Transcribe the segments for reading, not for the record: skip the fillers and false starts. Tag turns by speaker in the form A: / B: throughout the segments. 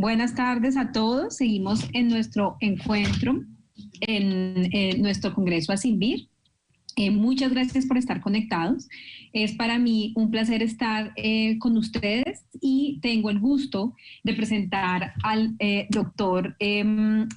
A: Buenas tardes a todos. Seguimos en nuestro encuentro, en nuestro Congreso ASINVIR. Muchas gracias por estar conectados. Es para mí un placer estar con ustedes y tengo el gusto de presentar al doctor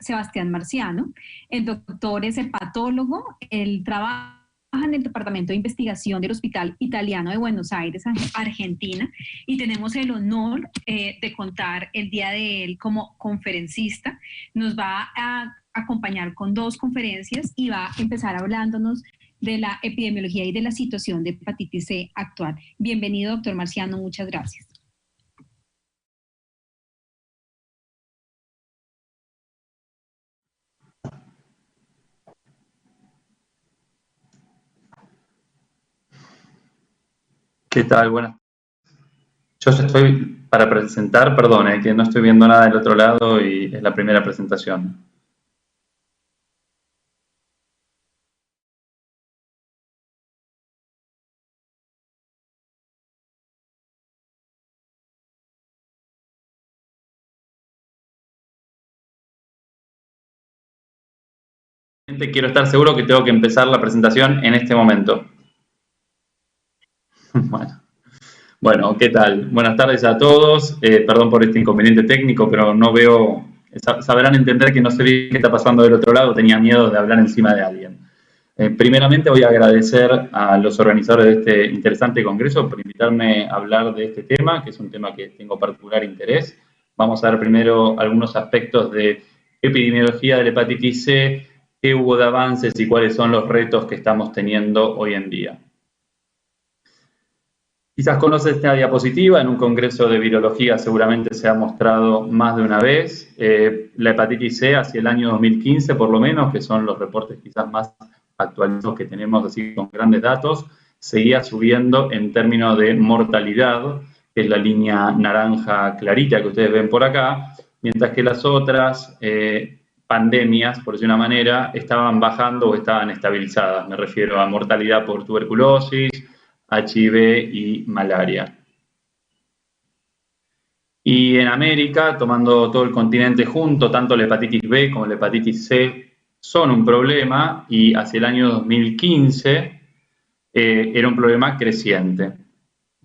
A: Sebastián Marciano. El doctor es hepatólogo, él trabaja en el Departamento de Investigación del Hospital Italiano de Buenos Aires, Argentina, y tenemos el honor de contar el día de él como conferencista. Nos va a acompañar con 2 conferencias y va a empezar hablándonos de la epidemiología y de la situación de hepatitis C actual. Bienvenido, doctor Marciano, muchas gracias.
B: ¿Qué tal? Buenas. Yo estoy para presentar, perdón, que no estoy viendo nada del otro lado y es la primera presentación. Quiero estar seguro que tengo que empezar la presentación en este momento. Bueno, ¿qué tal? Buenas tardes a todos. Perdón por este inconveniente técnico, pero no veo... Sabrán entender que no sé bien qué está pasando del otro lado. Tenía miedo de hablar encima de alguien. Primeramente voy a agradecer a los organizadores de este interesante congreso por invitarme a hablar de este tema, que es un tema que tengo particular interés. Vamos a ver primero algunos aspectos de epidemiología de la hepatitis C, qué hubo de avances y cuáles son los retos que estamos teniendo hoy en día. Quizás conoces esta diapositiva, en un congreso de virología seguramente se ha mostrado más de una vez. La hepatitis C hacia el año 2015 por lo menos, que son los reportes quizás más actualizados que tenemos así con grandes datos, seguía subiendo en términos de mortalidad, que es la línea naranja clarita que ustedes ven por acá, mientras que las otras pandemias, por decir una manera, estaban bajando o estaban estabilizadas. Me refiero a mortalidad por tuberculosis, HIV y malaria. Y en América, tomando todo el continente junto, tanto la hepatitis B como la hepatitis C son un problema y hacia el año 2015 era un problema creciente.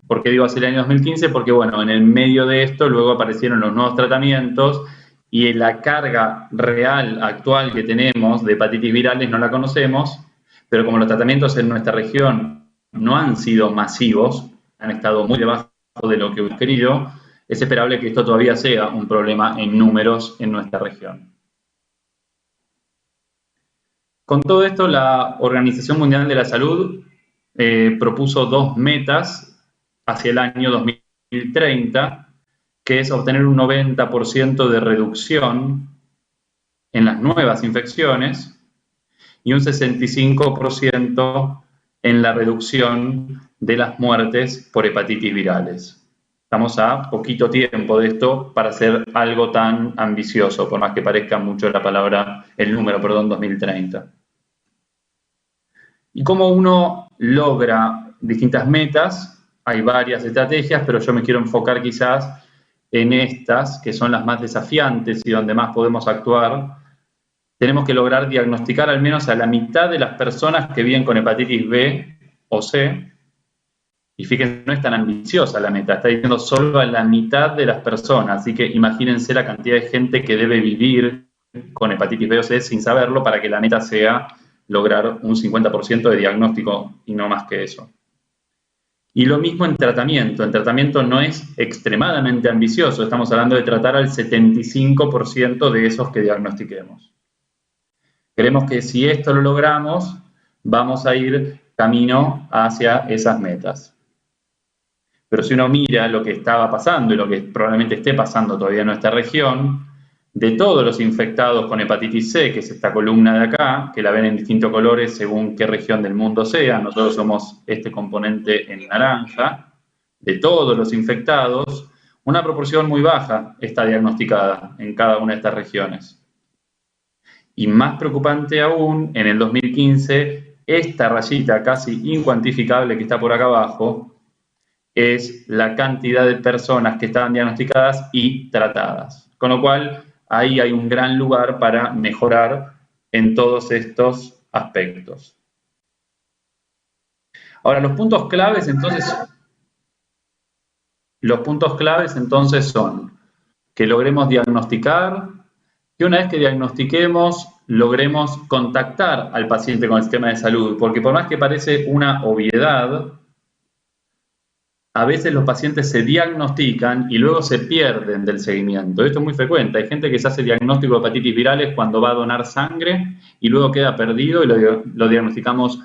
B: ¿Por qué digo hacia el año 2015? Porque, bueno, en el medio de esto luego aparecieron los nuevos tratamientos y la carga real actual que tenemos de hepatitis virales no la conocemos, pero como los tratamientos en nuestra región no han sido masivos, han estado muy debajo de lo que hubiera querido, es esperable que esto todavía sea un problema en números en nuestra región. Con todo esto, la Organización Mundial de la Salud propuso 2 metas hacia el año 2030, que es obtener un 90% de reducción en las nuevas infecciones y un 65% en la reducción de las muertes por hepatitis virales. Estamos a poquito tiempo de esto para hacer algo tan ambicioso, por más que parezca mucho el número, 2030. ¿Y cómo uno logra distintas metas? Hay varias estrategias, pero yo me quiero enfocar quizás en estas, que son las más desafiantes y donde más podemos actuar. Tenemos que lograr diagnosticar al menos a la mitad de las personas que viven con hepatitis B o C. Y fíjense, no es tan ambiciosa la meta, está diciendo solo a la mitad de las personas. Así que imagínense la cantidad de gente que debe vivir con hepatitis B o C sin saberlo para que la meta sea lograr un 50% de diagnóstico y no más que eso. Y lo mismo en tratamiento. El tratamiento no es extremadamente ambicioso. Estamos hablando de tratar al 75% de esos que diagnostiquemos. Creemos que si esto lo logramos, vamos a ir camino hacia esas metas. Pero si uno mira lo que estaba pasando y lo que probablemente esté pasando todavía en nuestra región, de todos los infectados con hepatitis C, que es esta columna de acá, que la ven en distintos colores según qué región del mundo sea, nosotros somos este componente en naranja, de todos los infectados, una proporción muy baja está diagnosticada en cada una de estas regiones. Y más preocupante aún, en el 2015, esta rayita casi incuantificable que está por acá abajo, es la cantidad de personas que estaban diagnosticadas y tratadas. Con lo cual, ahí hay un gran lugar para mejorar en todos estos aspectos. Ahora, los puntos claves entonces son que logremos diagnosticar, que una vez que diagnostiquemos, logremos contactar al paciente con el sistema de salud, porque por más que parece una obviedad, a veces los pacientes se diagnostican y luego se pierden del seguimiento. Esto es muy frecuente. Hay gente que se hace diagnóstico de hepatitis virales cuando va a donar sangre y luego queda perdido y lo diagnosticamos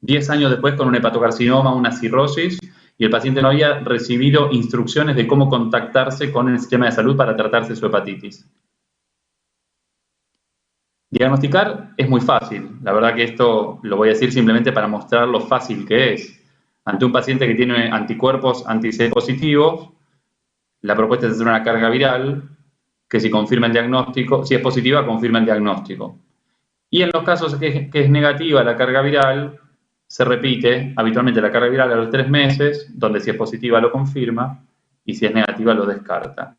B: 10 años después con un hepatocarcinoma, una cirrosis, y el paciente no había recibido instrucciones de cómo contactarse con el sistema de salud para tratarse su hepatitis. Diagnosticar es muy fácil. La verdad que esto lo voy a decir simplemente para mostrar lo fácil que es. Ante un paciente que tiene anticuerpos anti-C positivos, la propuesta es hacer una carga viral que si confirma el diagnóstico, si es positiva, confirma el diagnóstico. Y en los casos que es negativa la carga viral, se repite habitualmente la carga viral a los 3 meses, donde si es positiva lo confirma y si es negativa lo descarta.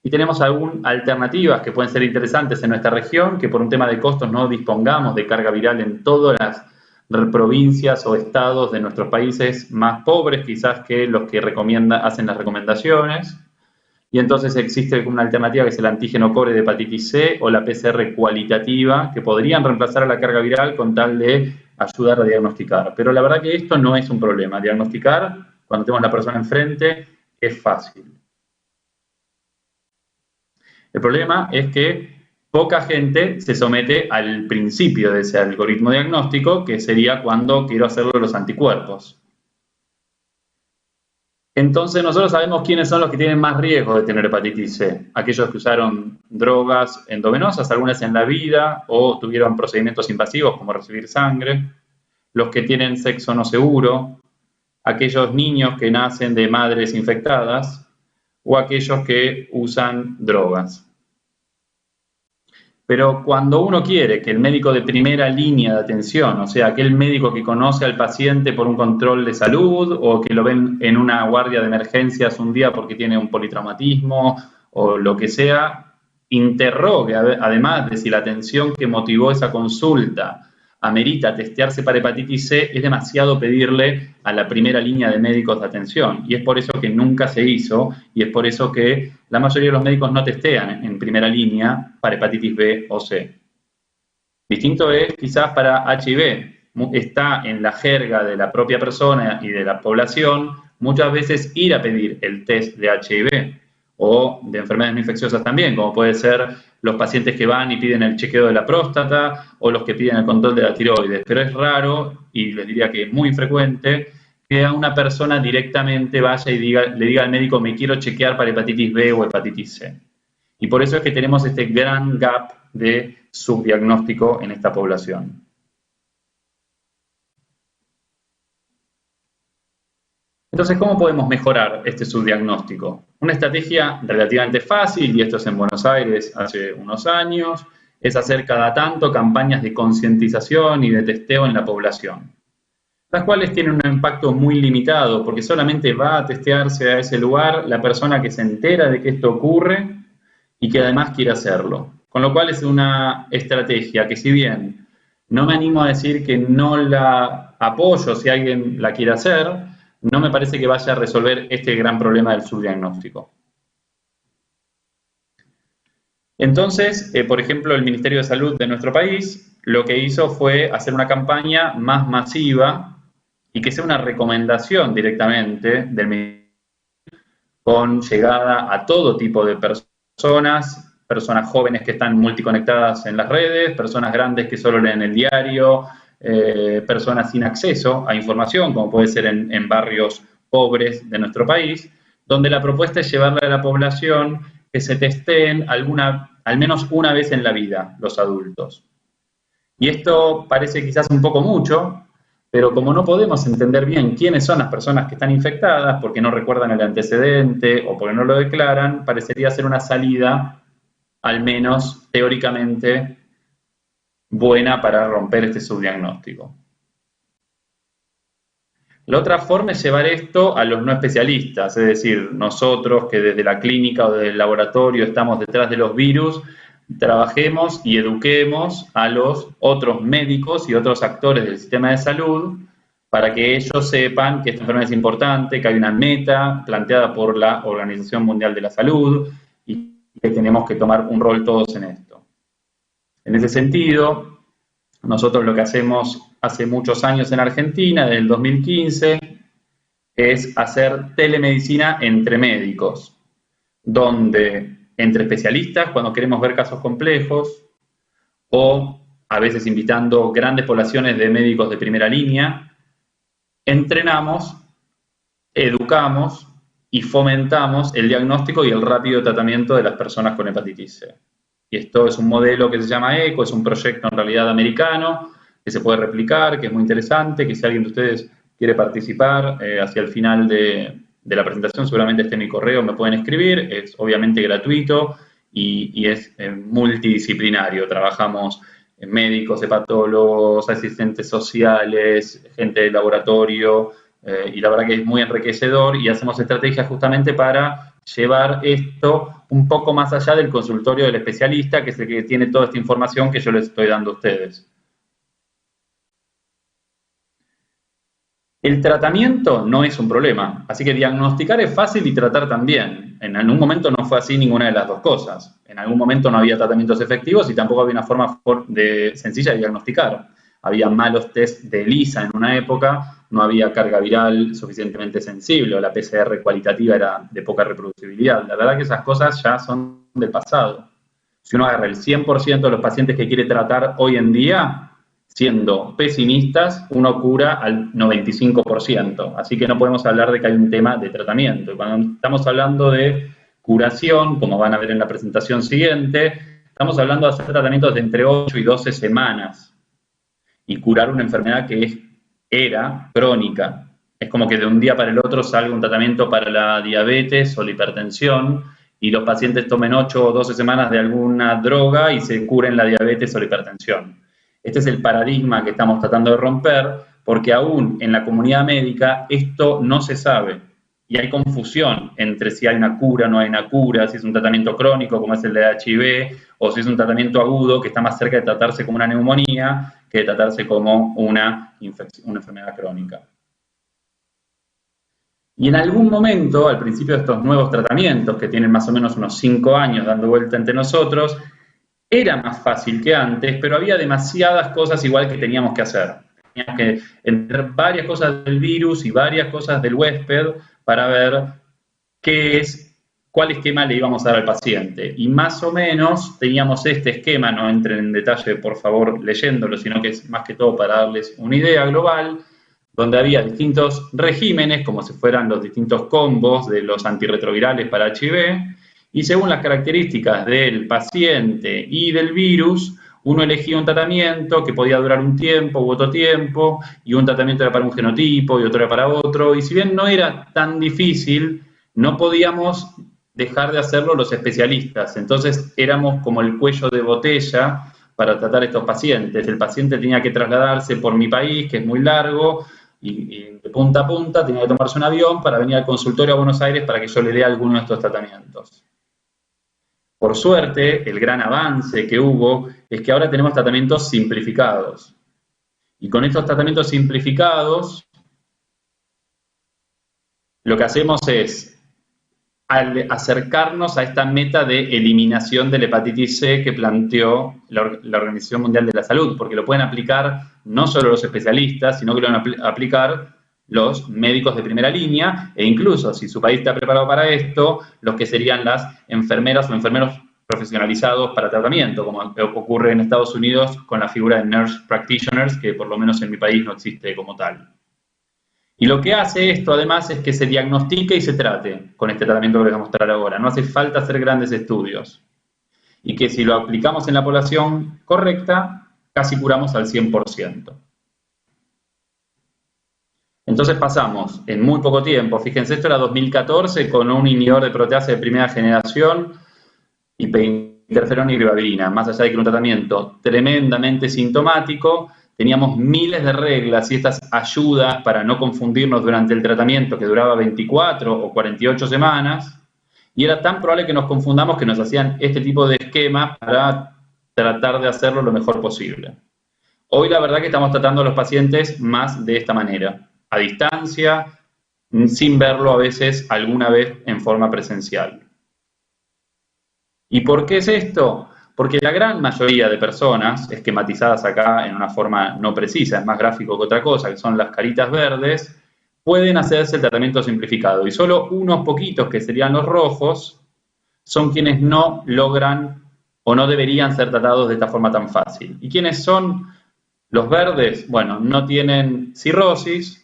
B: Y tenemos algunas alternativas que pueden ser interesantes en nuestra región, que por un tema de costos no dispongamos de carga viral en todas las provincias o estados de nuestros países más pobres, quizás que los que hacen las recomendaciones. Y entonces existe una alternativa que es el antígeno core de hepatitis C o la PCR cualitativa, que podrían reemplazar a la carga viral con tal de ayudar a diagnosticar. Pero la verdad que esto no es un problema. Diagnosticar, cuando tenemos la persona enfrente, es fácil. El problema es que poca gente se somete al principio de ese algoritmo diagnóstico, que sería cuando quiero hacerlo de los anticuerpos. Entonces nosotros sabemos quiénes son los que tienen más riesgo de tener hepatitis C. Aquellos que usaron drogas endovenosas, algunas en la vida, o tuvieron procedimientos invasivos como recibir sangre, los que tienen sexo no seguro, aquellos niños que nacen de madres infectadas, o aquellos que usan drogas. Pero cuando uno quiere que el médico de primera línea de atención, o sea, aquel médico que conoce al paciente por un control de salud o que lo ven en una guardia de emergencias un día porque tiene un politraumatismo o lo que sea, interrogue además de si la atención que motivó esa consulta amerita testearse para hepatitis C, es demasiado pedirle a la primera línea de médicos de atención. Y es por eso que nunca se hizo y es por eso que la mayoría de los médicos no testean en primera línea para hepatitis B o C. Distinto es quizás para HIV. Está en la jerga de la propia persona y de la población muchas veces ir a pedir el test de HIV o de enfermedades no infecciosas también, como puede ser los pacientes que van y piden el chequeo de la próstata o los que piden el control de la tiroides. Pero es raro, y les diría que es muy frecuente, que a una persona directamente vaya y le diga al médico me quiero chequear para hepatitis B o hepatitis C. Y por eso es que tenemos este gran gap de subdiagnóstico en esta población. Entonces, ¿cómo podemos mejorar este subdiagnóstico? Una estrategia relativamente fácil, y esto es en Buenos Aires hace unos años, es hacer cada tanto campañas de concientización y de testeo en la población, las cuales tienen un impacto muy limitado, porque solamente va a testearse a ese lugar la persona que se entera de que esto ocurre y que además quiere hacerlo. Con lo cual es una estrategia que, si bien no me animo a decir que no la apoyo si alguien la quiere hacer, no me parece que vaya a resolver este gran problema del subdiagnóstico. Entonces, por ejemplo, el Ministerio de Salud de nuestro país lo que hizo fue hacer una campaña más masiva y que sea una recomendación directamente del Ministerio con llegada a todo tipo de personas, personas jóvenes que están multiconectadas en las redes, personas grandes que solo leen el diario, personas sin acceso a información, como puede ser en barrios pobres de nuestro país, donde la propuesta es llevarle a la población que se testeen al menos una vez en la vida los adultos. Y esto parece quizás un poco mucho, pero como no podemos entender bien quiénes son las personas que están infectadas, porque no recuerdan el antecedente o porque no lo declaran, parecería ser una salida, al menos teóricamente, buena para romper este subdiagnóstico. La otra forma es llevar esto a los no especialistas, es decir, nosotros que desde la clínica o desde el laboratorio estamos detrás de los virus, trabajemos y eduquemos a los otros médicos y otros actores del sistema de salud para que ellos sepan que esta enfermedad es importante, que hay una meta planteada por la Organización Mundial de la Salud y que tenemos que tomar un rol todos en esto. En ese sentido, nosotros lo que hacemos hace muchos años en Argentina, desde el 2015, es hacer telemedicina entre médicos, donde entre especialistas, cuando queremos ver casos complejos, o a veces invitando grandes poblaciones de médicos de primera línea, entrenamos, educamos y fomentamos el diagnóstico y el rápido tratamiento de las personas con hepatitis C. Y esto es un modelo que se llama ECO, es un proyecto en realidad americano, que se puede replicar, que es muy interesante, que si alguien de ustedes quiere participar hacia el final de la presentación, seguramente esté en mi correo, me pueden escribir, es obviamente gratuito y es multidisciplinario. Trabajamos médicos, hepatólogos, asistentes sociales, gente de laboratorio, y la verdad que es muy enriquecedor y hacemos estrategias justamente para llevar esto un poco más allá del consultorio del especialista, que es el que tiene toda esta información que yo les estoy dando a ustedes. El tratamiento no es un problema, así que diagnosticar es fácil y tratar también. En algún momento no fue así ninguna de las dos cosas. En algún momento no había tratamientos efectivos y tampoco había una forma sencilla de diagnosticar. Había malos test de ELISA en una época, no había carga viral suficientemente sensible, o la PCR cualitativa era de poca reproducibilidad. La verdad que esas cosas ya son del pasado. Si uno agarra el 100% de los pacientes que quiere tratar hoy en día, siendo pesimistas, uno cura al 95%. Así que no podemos hablar de que hay un tema de tratamiento. Y cuando estamos hablando de curación, como van a ver en la presentación siguiente, estamos hablando de hacer tratamientos de entre 8 y 12 semanas y curar una enfermedad que era crónica. Es como que de un día para el otro salga un tratamiento para la diabetes o la hipertensión y los pacientes tomen 8 o 12 semanas de alguna droga y se curen la diabetes o la hipertensión. Este es el paradigma que estamos tratando de romper, porque aún en la comunidad médica esto no se sabe. Y hay confusión entre si hay una cura o no hay una cura, si es un tratamiento crónico como es el de HIV, o si es un tratamiento agudo que está más cerca de tratarse como una neumonía que de tratarse como una enfermedad crónica. Y en algún momento, al principio de estos nuevos tratamientos, que tienen más o menos unos 5 años dando vuelta entre nosotros, era más fácil que antes, pero había demasiadas cosas igual que teníamos que hacer. Teníamos que entender varias cosas del virus y varias cosas del huésped para ver cuál esquema le íbamos a dar al paciente. Y más o menos teníamos este esquema, no entren en detalle por favor leyéndolo, sino que es más que todo para darles una idea global, donde había distintos regímenes, como si fueran los distintos combos de los antirretrovirales para HIV, y según las características del paciente y del virus, uno elegía un tratamiento que podía durar un tiempo u otro tiempo, y un tratamiento era para un genotipo y otro era para otro, y si bien no era tan difícil, no podíamos dejar de hacerlo los especialistas. Entonces éramos como el cuello de botella para tratar a estos pacientes. El paciente tenía que trasladarse por mi país, que es muy largo, y de punta a punta tenía que tomarse un avión para venir al consultorio a Buenos Aires para que yo le dé alguno de estos tratamientos. Por suerte, el gran avance que hubo es que ahora tenemos tratamientos simplificados. Y con estos tratamientos simplificados, lo que hacemos es al acercarnos a esta meta de eliminación de la hepatitis C que planteó la Organización Mundial de la Salud, porque lo pueden aplicar no solo los especialistas, sino que lo van a aplicar los médicos de primera línea, e incluso, si su país está preparado para esto, los que serían las enfermeras o enfermeros profesionalizados para tratamiento, como ocurre en Estados Unidos con la figura de nurse practitioners, que por lo menos en mi país no existe como tal. Y lo que hace esto, además, es que se diagnostique y se trate con este tratamiento que les voy a mostrar ahora. No hace falta hacer grandes estudios. Y que si lo aplicamos en la población correcta, casi curamos al 100%. Entonces pasamos en muy poco tiempo, fíjense, esto era 2014, con un inhibidor de proteasa de primera generación, interferón y ribavirina, más allá de que era un tratamiento tremendamente sintomático, teníamos miles de reglas y estas ayudas para no confundirnos durante el tratamiento, que duraba 24 o 48 semanas, y era tan probable que nos confundamos que nos hacían este tipo de esquema para tratar de hacerlo lo mejor posible. Hoy la verdad que estamos tratando a los pacientes más de esta manera, a distancia, sin verlo a veces alguna vez en forma presencial. ¿Y por qué es esto? Porque la gran mayoría de personas, esquematizadas acá en una forma no precisa, es más gráfico que otra cosa, que son las caritas verdes, pueden hacerse el tratamiento simplificado. Y solo unos poquitos, que serían los rojos, son quienes no logran o no deberían ser tratados de esta forma tan fácil. ¿Y quiénes son los verdes? Bueno, no tienen cirrosis,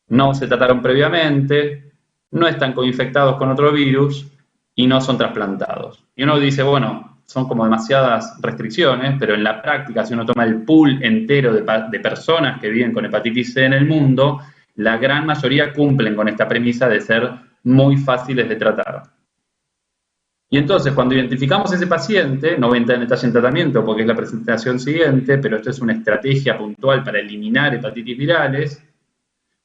B: no se trataron previamente, no están coinfectados con otro virus y no son trasplantados. Y uno dice, bueno, son como demasiadas restricciones, pero en la práctica, si uno toma el pool entero de personas que viven con hepatitis C en el mundo, la gran mayoría cumplen con esta premisa de ser muy fáciles de tratar. Y entonces, cuando identificamos a ese paciente, no voy a entrar en detalle en tratamiento porque es la presentación siguiente, pero esto es una estrategia puntual para eliminar hepatitis virales.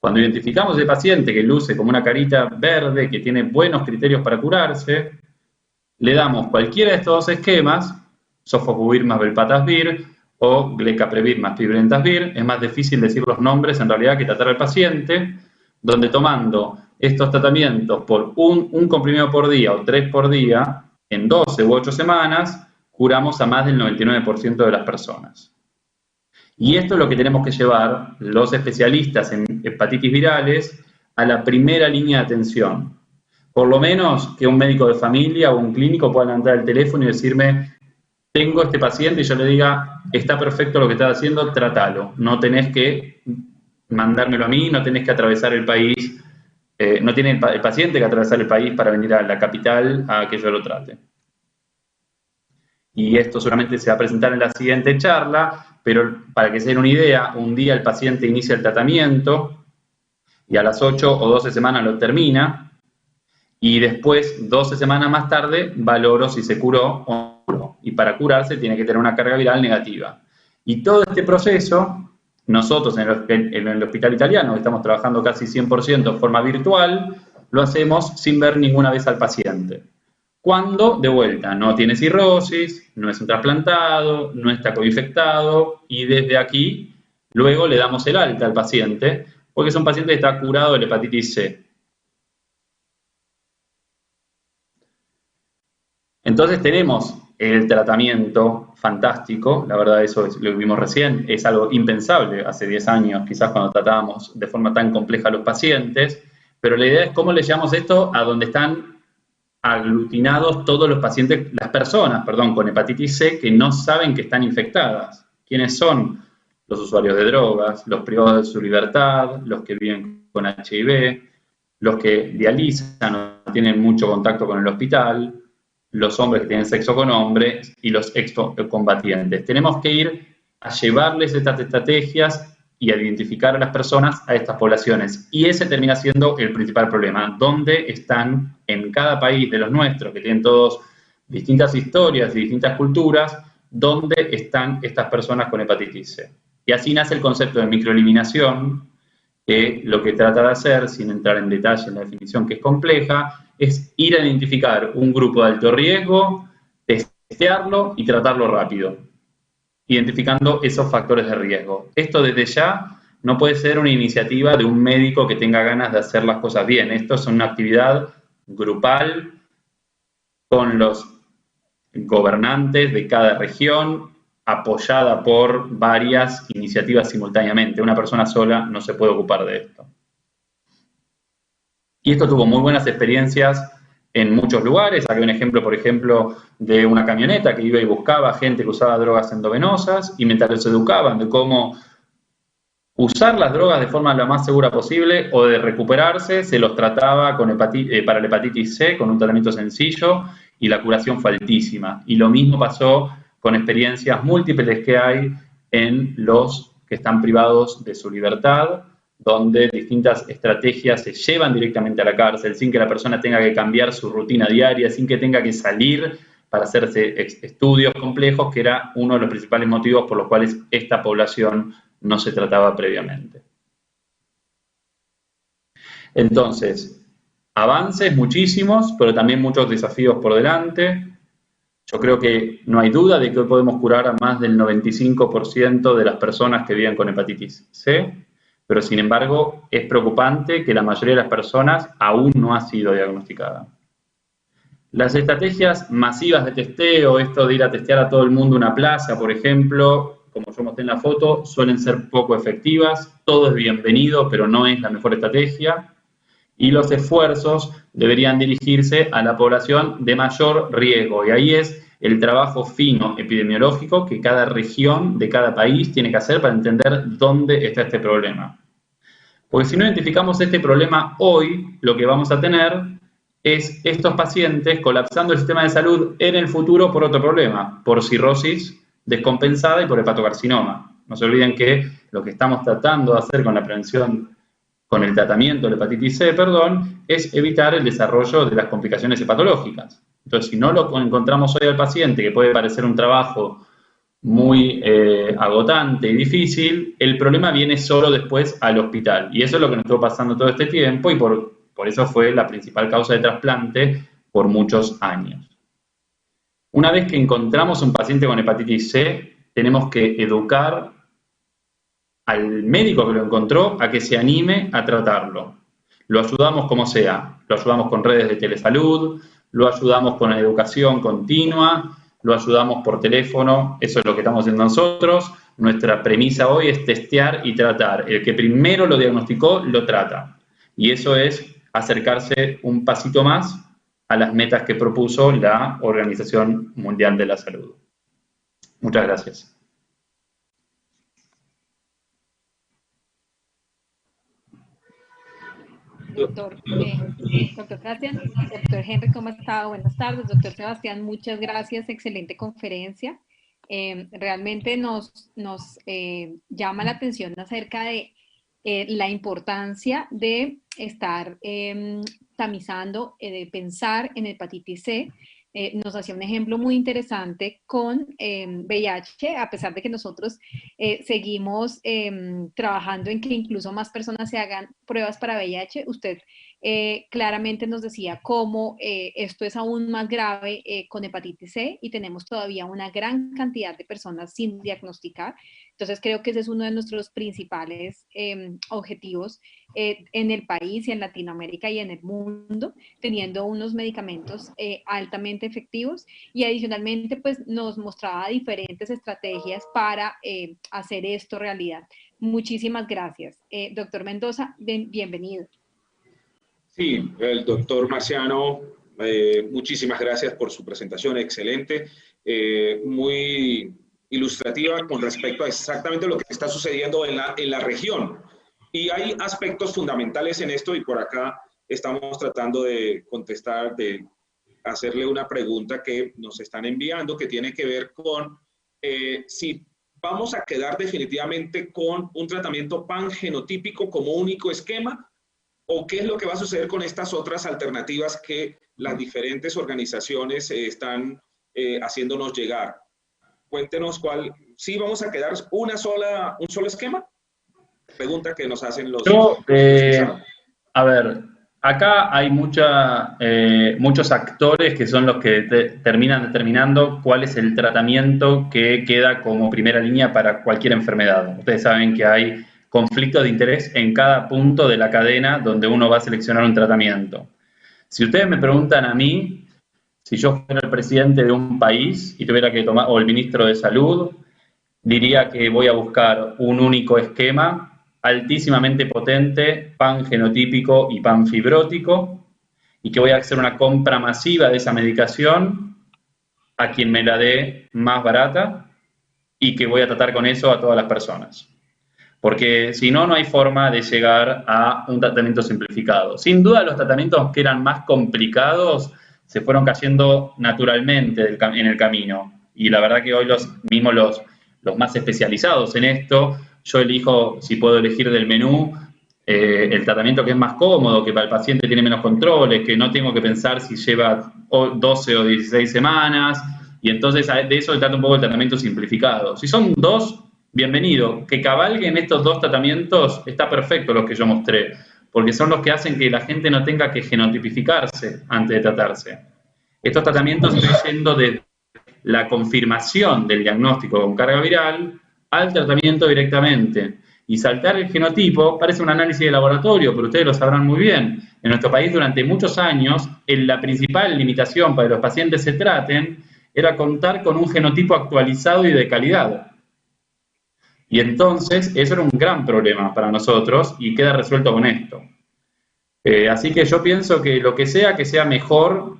B: Cuando identificamos a ese paciente que luce como una carita verde, que tiene buenos criterios para curarse, le damos cualquiera de estos dos esquemas, sofosbuvir más velpatasvir o glecaprevir más pibrentasvir. Es más difícil decir los nombres en realidad que tratar al paciente, donde tomando estos tratamientos por un comprimido por día o 3 por día, en 12 u 8 semanas, curamos a más del 99% de las personas. Y esto es lo que tenemos que llevar los especialistas en hepatitis virales a la primera línea de atención. Por lo menos que un médico de familia o un clínico pueda levantar el teléfono y decirme, tengo este paciente, y yo le diga, está perfecto lo que estás haciendo, trátalo. No tenés que mandármelo a mí, no tenés que atravesar el país, no tiene el paciente que atravesar el país para venir a la capital a que yo lo trate. Y esto solamente se va a presentar en la siguiente charla, pero para que se den una idea, un día el paciente inicia el tratamiento y a las 8 o 12 semanas lo termina, y después, 12 semanas más tarde, valoro si se curó o no. Y para curarse tiene que tener una carga viral negativa. Y todo este proceso, nosotros en el hospital italiano, que estamos trabajando casi 100% de forma virtual, lo hacemos sin ver ninguna vez al paciente. Cuando, de vuelta, no tiene cirrosis, no es un trasplantado, no está coinfectado, y desde aquí, luego le damos el alta al paciente, porque es un paciente que está curado de la hepatitis C. Entonces tenemos el tratamiento fantástico, la verdad eso es, lo vimos recién, es algo impensable hace 10 años, quizás cuando tratábamos de forma tan compleja a los pacientes, pero la idea es cómo le llevamos esto a donde están aglutinados todos los pacientes, las personas, perdón, con hepatitis C que no saben que están infectadas. ¿Quiénes son? Los usuarios de drogas, los privados de su libertad, los que viven con HIV, los que dializan o tienen mucho contacto con el hospital, los hombres que tienen sexo con hombres y los excombatientes. Tenemos que ir a llevarles estas estrategias y a identificar a las personas a estas poblaciones. Y ese termina siendo el principal problema. ¿Dónde están en cada país de los nuestros, que tienen todos distintas historias y distintas culturas, dónde están estas personas con hepatitis C? Y así nace el concepto de microeliminación, que lo que trata de hacer, sin entrar en detalle en la definición que es compleja, es ir a identificar un grupo de alto riesgo, testearlo y tratarlo rápido, identificando esos factores de riesgo. Esto desde ya no puede ser una iniciativa de un médico que tenga ganas de hacer las cosas bien. Esto es una actividad grupal con los gobernantes de cada región, apoyada por varias iniciativas simultáneamente. Una persona sola no se puede ocupar de esto. Y esto tuvo muy buenas experiencias en muchos lugares. Aquí hay un ejemplo, por ejemplo, de una camioneta que iba y buscaba gente que usaba drogas endovenosas, y mientras los educaban de cómo usar las drogas de forma lo más segura posible o de recuperarse, se los trataba con para la hepatitis C con un tratamiento sencillo, y la curación fue altísima. Y lo mismo pasó con experiencias múltiples que hay en los que están privados de su libertad, donde distintas estrategias se llevan directamente a la cárcel sin que la persona tenga que cambiar su rutina diaria, sin que tenga que salir para hacerse estudios complejos, que era uno de los principales motivos por los cuales esta población no se trataba previamente. Entonces, avances muchísimos, pero también muchos desafíos por delante. Yo creo que no hay duda de que hoy podemos curar a más del 95% de las personas que viven con hepatitis C, pero sin embargo es preocupante que la mayoría de las personas aún no ha sido diagnosticada. Las estrategias masivas de testeo, esto de ir a testear a todo el mundo una plaza, por ejemplo, como yo mostré en la foto, suelen ser poco efectivas. Todo es bienvenido, pero no es la mejor estrategia. Y los esfuerzos deberían dirigirse a la población de mayor riesgo. Y ahí es el trabajo fino epidemiológico que cada región de cada país tiene que hacer para entender dónde está este problema. Porque si no identificamos este problema hoy, lo que vamos a tener es estos pacientes colapsando el sistema de salud en el futuro por otro problema, por cirrosis descompensada y por hepatocarcinoma. No se olviden que lo que estamos tratando de hacer con la prevención, con el tratamiento de la hepatitis C, es evitar el desarrollo de las complicaciones hepatológicas. Entonces, si no lo encontramos hoy al paciente, que puede parecer un trabajo muy agotante y difícil, el problema viene solo después al hospital. Y eso es lo que nos estuvo pasando todo este tiempo y por eso fue la principal causa de trasplante por muchos años. Una vez que encontramos un paciente con hepatitis C, tenemos que educar al médico que lo encontró a que se anime a tratarlo. Lo ayudamos como sea, lo ayudamos con redes de telesalud, lo ayudamos con la educación continua, lo ayudamos por teléfono, eso es lo que estamos haciendo nosotros. Nuestra premisa hoy es testear y tratar. El que primero lo diagnosticó, lo trata. Y eso es acercarse un pasito más a las metas que propuso la Organización Mundial de la Salud. Muchas gracias.
A: Doctor Gracias. Doctor Henry, ¿cómo ha estado? Buenas tardes. Doctor Sebastián, muchas gracias. Excelente conferencia. Realmente nos llama la atención acerca de la importancia de estar tamizando, de pensar en hepatitis C. Nos hacía un ejemplo muy interesante con VIH, a pesar de que nosotros seguimos trabajando en que incluso más personas se hagan pruebas para VIH. Usted claramente nos decía cómo esto es aún más grave con hepatitis C y tenemos todavía una gran cantidad de personas sin diagnosticar. Entonces creo que ese es uno de nuestros principales objetivos en el país y en Latinoamérica y en el mundo, teniendo unos medicamentos altamente efectivos, y adicionalmente pues nos mostraba diferentes estrategias para hacer esto realidad. Muchísimas gracias. Doctor Mendoza, bienvenido.
C: Sí, el doctor Marciano, muchísimas gracias por su presentación, excelente, muy ilustrativa con respecto a exactamente lo que está sucediendo en la región. Y hay aspectos fundamentales en esto y por acá estamos tratando de contestar, de hacerle una pregunta que nos están enviando que tiene que ver con si vamos a quedar definitivamente con un tratamiento pangenotípico como único esquema o qué es lo que va a suceder con estas otras alternativas que las diferentes organizaciones están haciéndonos llegar. Cuéntenos cuál, ¿sí vamos a quedar un solo esquema? Pregunta que nos hacen los...
B: A ver, acá hay muchos actores que son los que terminan determinando cuál es el tratamiento que queda como primera línea para cualquier enfermedad. Ustedes saben que hay conflicto de interés en cada punto de la cadena donde uno va a seleccionar un tratamiento. Si ustedes me preguntan a mí, si yo fuera el presidente de un país y tuviera que tomar, o el ministro de Salud, diría que voy a buscar un único esquema altísimamente potente, pangenotípico y panfibrótico, y que voy a hacer una compra masiva de esa medicación a quien me la dé más barata y que voy a tratar con eso a todas las personas. Porque si no, no hay forma de llegar a un tratamiento simplificado. Sin duda, los tratamientos que eran más complicados se fueron cayendo naturalmente en el camino. Y la verdad que hoy los más especializados en esto, yo elijo, si puedo elegir del menú, el tratamiento que es más cómodo, que para el paciente tiene menos controles, que no tengo que pensar si lleva 12 o 16 semanas, y entonces de eso se trata un poco el tratamiento simplificado. Si son 2, bienvenido. Que cabalguen estos 2 tratamientos está perfecto, los que yo mostré, porque son los que hacen que la gente no tenga que genotipificarse antes de tratarse. Estos tratamientos estoy yendo de la confirmación del diagnóstico con carga viral al tratamiento directamente. Y saltar el genotipo parece un análisis de laboratorio, pero ustedes lo sabrán muy bien. En nuestro país durante muchos años, la principal limitación para que los pacientes se traten era contar con un genotipo actualizado y de calidad. Y entonces eso era un gran problema para nosotros y queda resuelto con esto. Así que yo pienso que lo que sea mejor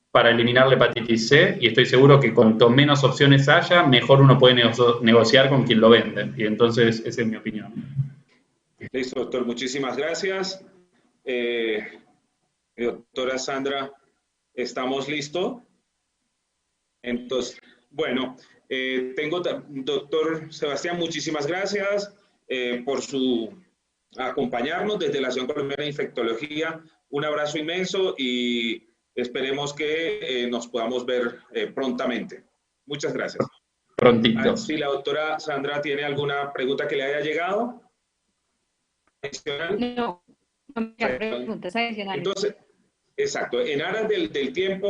B: para eliminar la hepatitis C, y estoy seguro que cuanto menos opciones haya, mejor uno puede negociar con quien lo vende. Y entonces esa es mi opinión.
C: Listo, doctor, muchísimas gracias. Doctora Sandra, ¿estamos listos? Entonces, bueno, doctor Sebastián, muchísimas gracias por acompañarnos desde la Asociación Colombiana de Infectología. Un abrazo inmenso y esperemos que nos podamos ver prontamente. Muchas gracias.
B: Prontito.
C: Si la doctora Sandra tiene alguna pregunta que le haya llegado.
A: No, preguntas adicionales.
C: Entonces, exacto, en aras del tiempo.